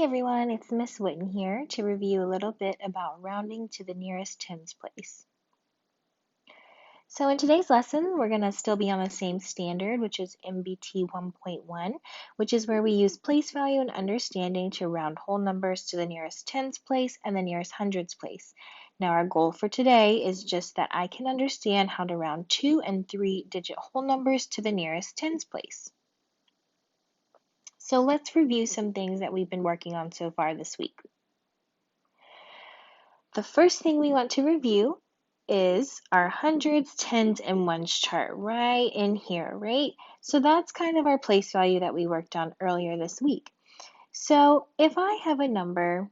everyone, it's Miss Witten here to review a little bit about rounding to the nearest tens place. So in today's lesson, we're going to still be on the same standard, which is MBT 1.1, which is where we use place value and understanding to round whole numbers to the nearest tens place and the nearest hundreds place. Now our goal for today is just that I can understand how to round 2 and 3 digit whole numbers to the nearest tens place. So let's review some things that we've been working on so far this week. The first thing we want to review is our hundreds, tens, and ones chart right in here, right? So that's kind of our place value that we worked on earlier this week. So if I have a number,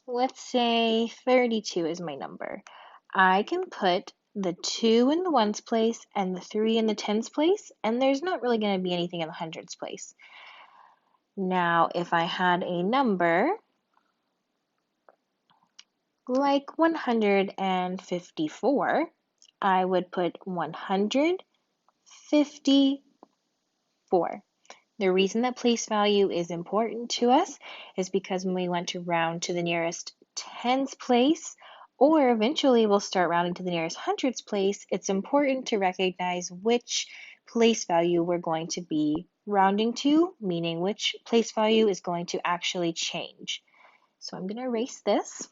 let's say 32 is my number, I can put the 2 in the ones place and the 3 in the tens place, and there's not really going to be anything in the hundreds place. Now, if I had a number like 154, I would put 154. The reason that place value is important to us is because when we want to round to the nearest tens place, or eventually we'll start rounding to the nearest hundreds place, it's important to recognize which place value we're going to be rounding to, meaning which place value is going to actually change. So I'm going to erase this.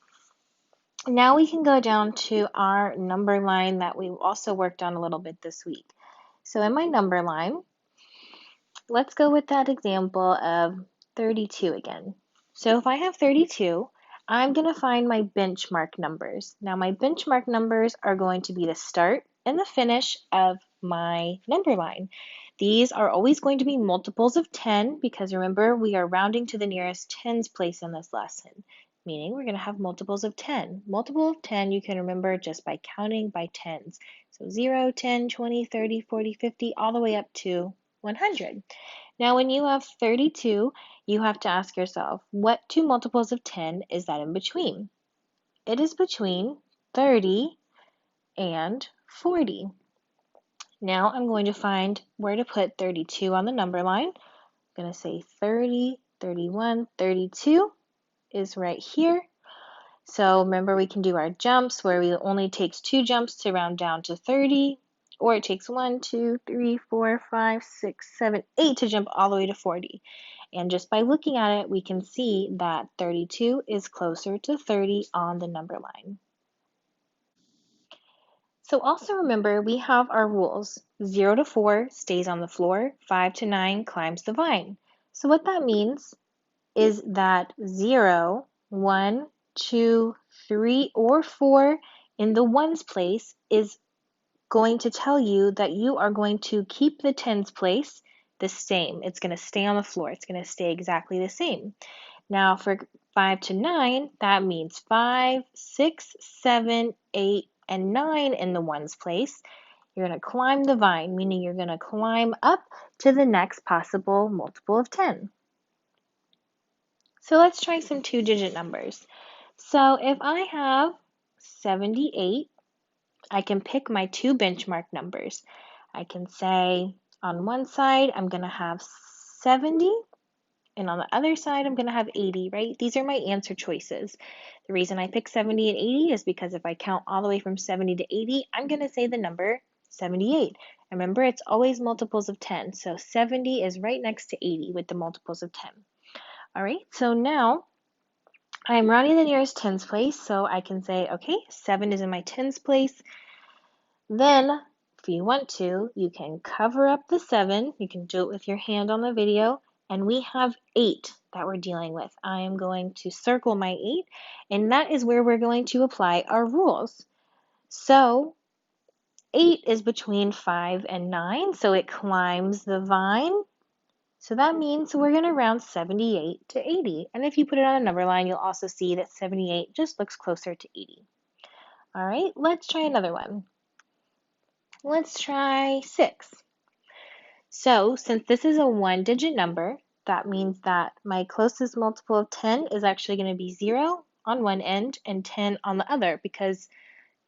Now we can go down to our number line that we also worked on a little bit this week. So in my number line, let's go with that example of 32 again. So if I have 32, I'm going to find my benchmark numbers. Now my benchmark numbers are going to be the start and the finish of my number line. These are always going to be multiples of 10 because remember we are rounding to the nearest tens place in this lesson, meaning we're going to have multiples of 10. Multiple of 10 you can remember just by counting by tens. So 0, 10, 20, 30, 40, 50, all the way up to 100. Now when you have 32, you have to ask yourself, what two multiples of 10 is that in between? It is between 30 and 40. Now I'm going to find where to put 32 on the number line. I'm going to say 30, 31, 32 is right here. So remember we can do our jumps where it only takes 2 jumps to round down to 30, or it takes 1, 2, 3, 4, 5, 6, 7, 8 to jump all the way to 40. And just by looking at it, we can see that 32 is closer to 30 on the number line. So also remember we have our rules. 0 to 4 stays on the floor, 5 to 9 climbs the vine. So what that means is that 0, 1, 2, 3, or 4 in the ones place is going to tell you that you are going to keep the tens place the same. It's going to stay on the floor. It's going to stay exactly the same. Now for 5 to 9, that means 5, 6, 7, 8, and 9 in the ones place. You're going to climb the vine, meaning you're going to climb up to the next possible multiple of 10. So let's try some 2-digit numbers. So if I have 78, I can pick my 2 benchmark numbers. I can say on one side I'm going to have 70, and on the other side I'm going to have 80, right? These are my answer choices. The reason I pick 70 and 80 is because if I count all the way from 70 to 80, I'm going to say the number 78. Remember, it's always multiples of 10, so 70 is right next to 80 with the multiples of 10. All right, so now I'm rounding the nearest tens place, so I can say, okay, 7 is in my tens place. Then, if you want to, you can cover up the 7. You can do it with your hand on the video. And we have 8 that we're dealing with. I am going to circle my 8, and that is where we're going to apply our rules. So, 8 is between 5 and 9, so it climbs the vine. So that means we're going to round 78 to 80. And if you put it on a number line, you'll also see that 78 just looks closer to 80. All right, let's try another one. Let's try 6. So since this is a 1-digit number, that means that my closest multiple of 10 is actually going to be 0 on one end and 10 on the other because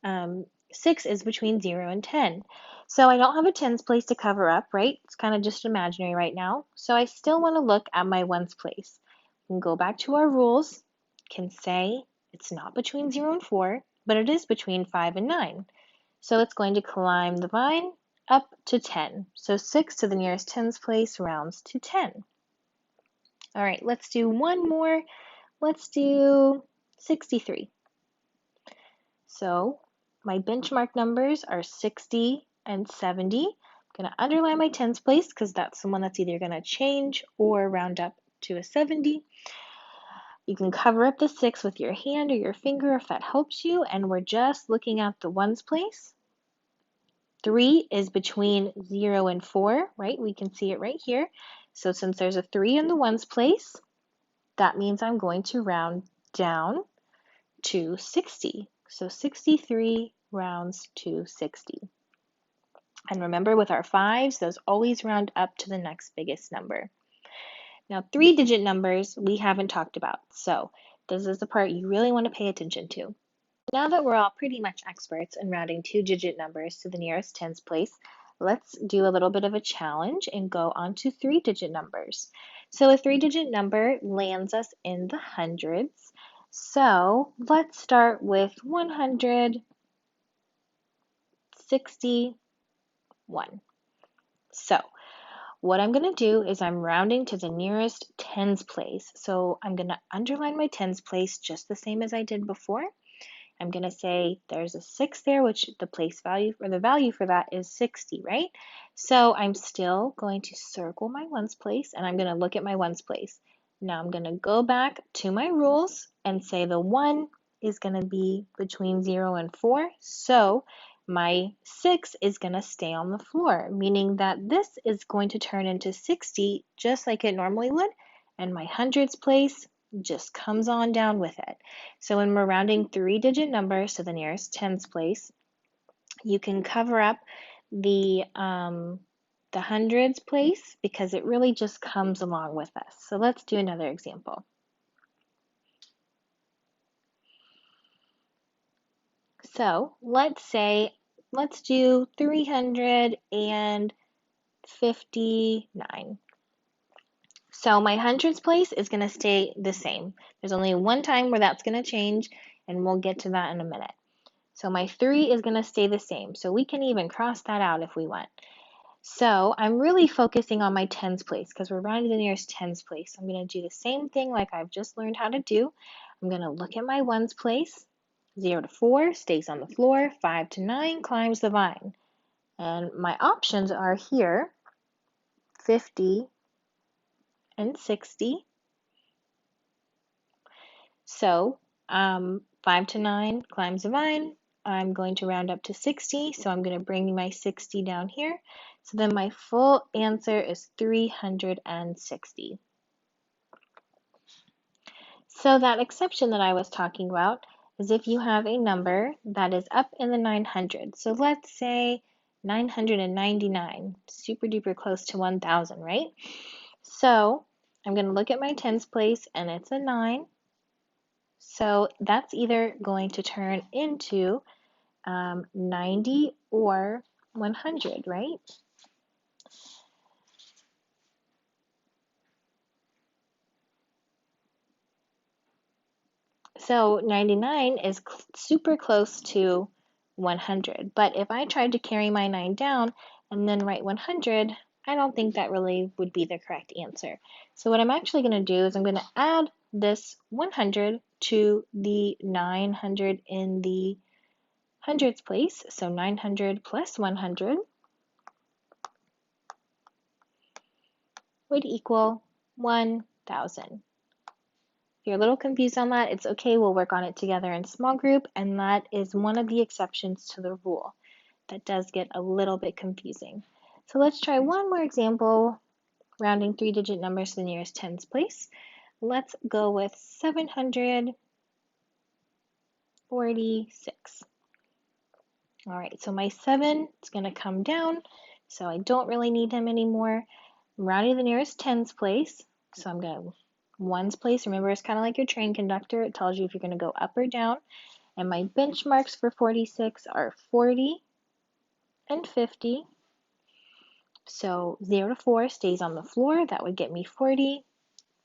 6 is between 0 and 10. So I don't have a tens place to cover up, right? It's kind of just imaginary right now. So I still want to look at my ones place. can go back to our rules, can say it's not between 0 and 4, but it is between 5 and 9. So it's going to climb the vine up to 10. So 6 to the nearest tens place rounds to 10. All right, let's do one more. Let's do 63. So my benchmark numbers are 60 and 70. I'm going to underline my tens place because that's the one that's either going to change or round up to a 70. You can cover up the 6 with your hand or your finger if that helps you, and we're just looking at the ones place. 3 is between 0 and 4, right? We can see it right here. So since there's a 3 in the ones place, that means I'm going to round down to 60. So 63 rounds to 60. And remember, with our 5s, those always round up to the next biggest number. Now, 3-digit numbers we haven't talked about, so this is the part you really want to pay attention to. Now that we're all pretty much experts in rounding 2-digit numbers to the nearest tens place, let's do a little bit of a challenge and go on to 3-digit numbers. So a 3-digit number lands us in the hundreds. So let's start with 161. So what I'm going to do is I'm rounding to the nearest tens place. So I'm going to underline my tens place just the same as I did before. I'm going to say there's a 6 there, which the place value or the value for that is 60, right? So I'm still going to circle my ones place and I'm going to look at my ones place. Now I'm going to go back to my rules and say the 1 is going to be between 0 and 4. So my 6 is going to stay on the floor, meaning that this is going to turn into 60 just like it normally would, and my hundreds place just comes on down with it. So when we're rounding 3-digit numbers to the nearest tens place, you can cover up the hundreds place because it really just comes along with us. So let's do another example. So let's do 359. So my hundreds place is going to stay the same. There's only one time where that's going to change, and we'll get to that in a minute. So my 3 is going to stay the same. So we can even cross that out if we want. So I'm really focusing on my tens place because we're rounding the nearest tens place. I'm going to do the same thing like I've just learned how to do. I'm going to look at my ones place. 0 to 4 stays on the floor. 5 to 9 climbs the vine. And my options are here, 50 and 60. So 5 to 9 climbs the vine. I'm going to round up to 60, so I'm going to bring my 60 down here. So then my full answer is 360. So that exception that I was talking about is if you have a number that is up in the 900s. So let's say 999, super duper close to 1,000, right? So I'm going to look at my tens place and it's a 9. So that's either going to turn into 90 or 100, right? So 99 is super close to 100. But if I tried to carry my 9 down and then write 100, I don't think that really would be the correct answer. So what I'm actually going to do is I'm going to add this 100 to the 900 in the hundreds place. So 900 plus 100 would equal 1,000. If you're a little confused on that, it's okay. We'll work on it together in small group, and that is one of the exceptions to the rule. That does get a little bit confusing. So let's try one more example, rounding 3-digit numbers to the nearest tens place. Let's go with 746. All right, so my 7 is going to come down, so I don't really need him anymore. I'm rounding the nearest tens place, so I'm going to ones place. Remember, it's kind of like your train conductor. It tells you if you're going to go up or down. And my benchmarks for 46 are 40 and 50. So 0 to 4 stays on the floor. That would get me 40.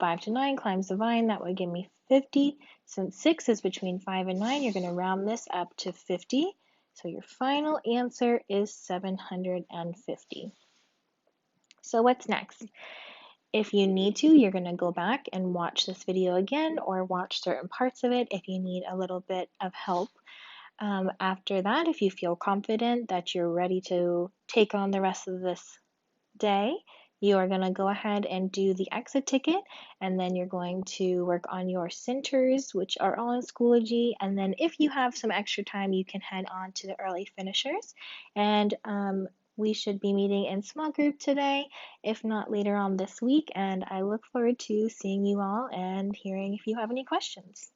5 to 9 climbs the vine, that would give me 50. Since 6 is between 5 and 9, you're going to round this up to 50. So your final answer is 750. So what's next? If you need to, you're going to go back and watch this video again or watch certain parts of it if you need a little bit of help. After that, if you feel confident that you're ready to take on the rest of this day, you are going to go ahead and do the exit ticket, and then you're going to work on your centers, which are all in Schoology. And then if you have some extra time, you can head on to the early finishers. And we should be meeting in small group today, if not later on this week. And I look forward to seeing you all and hearing if you have any questions.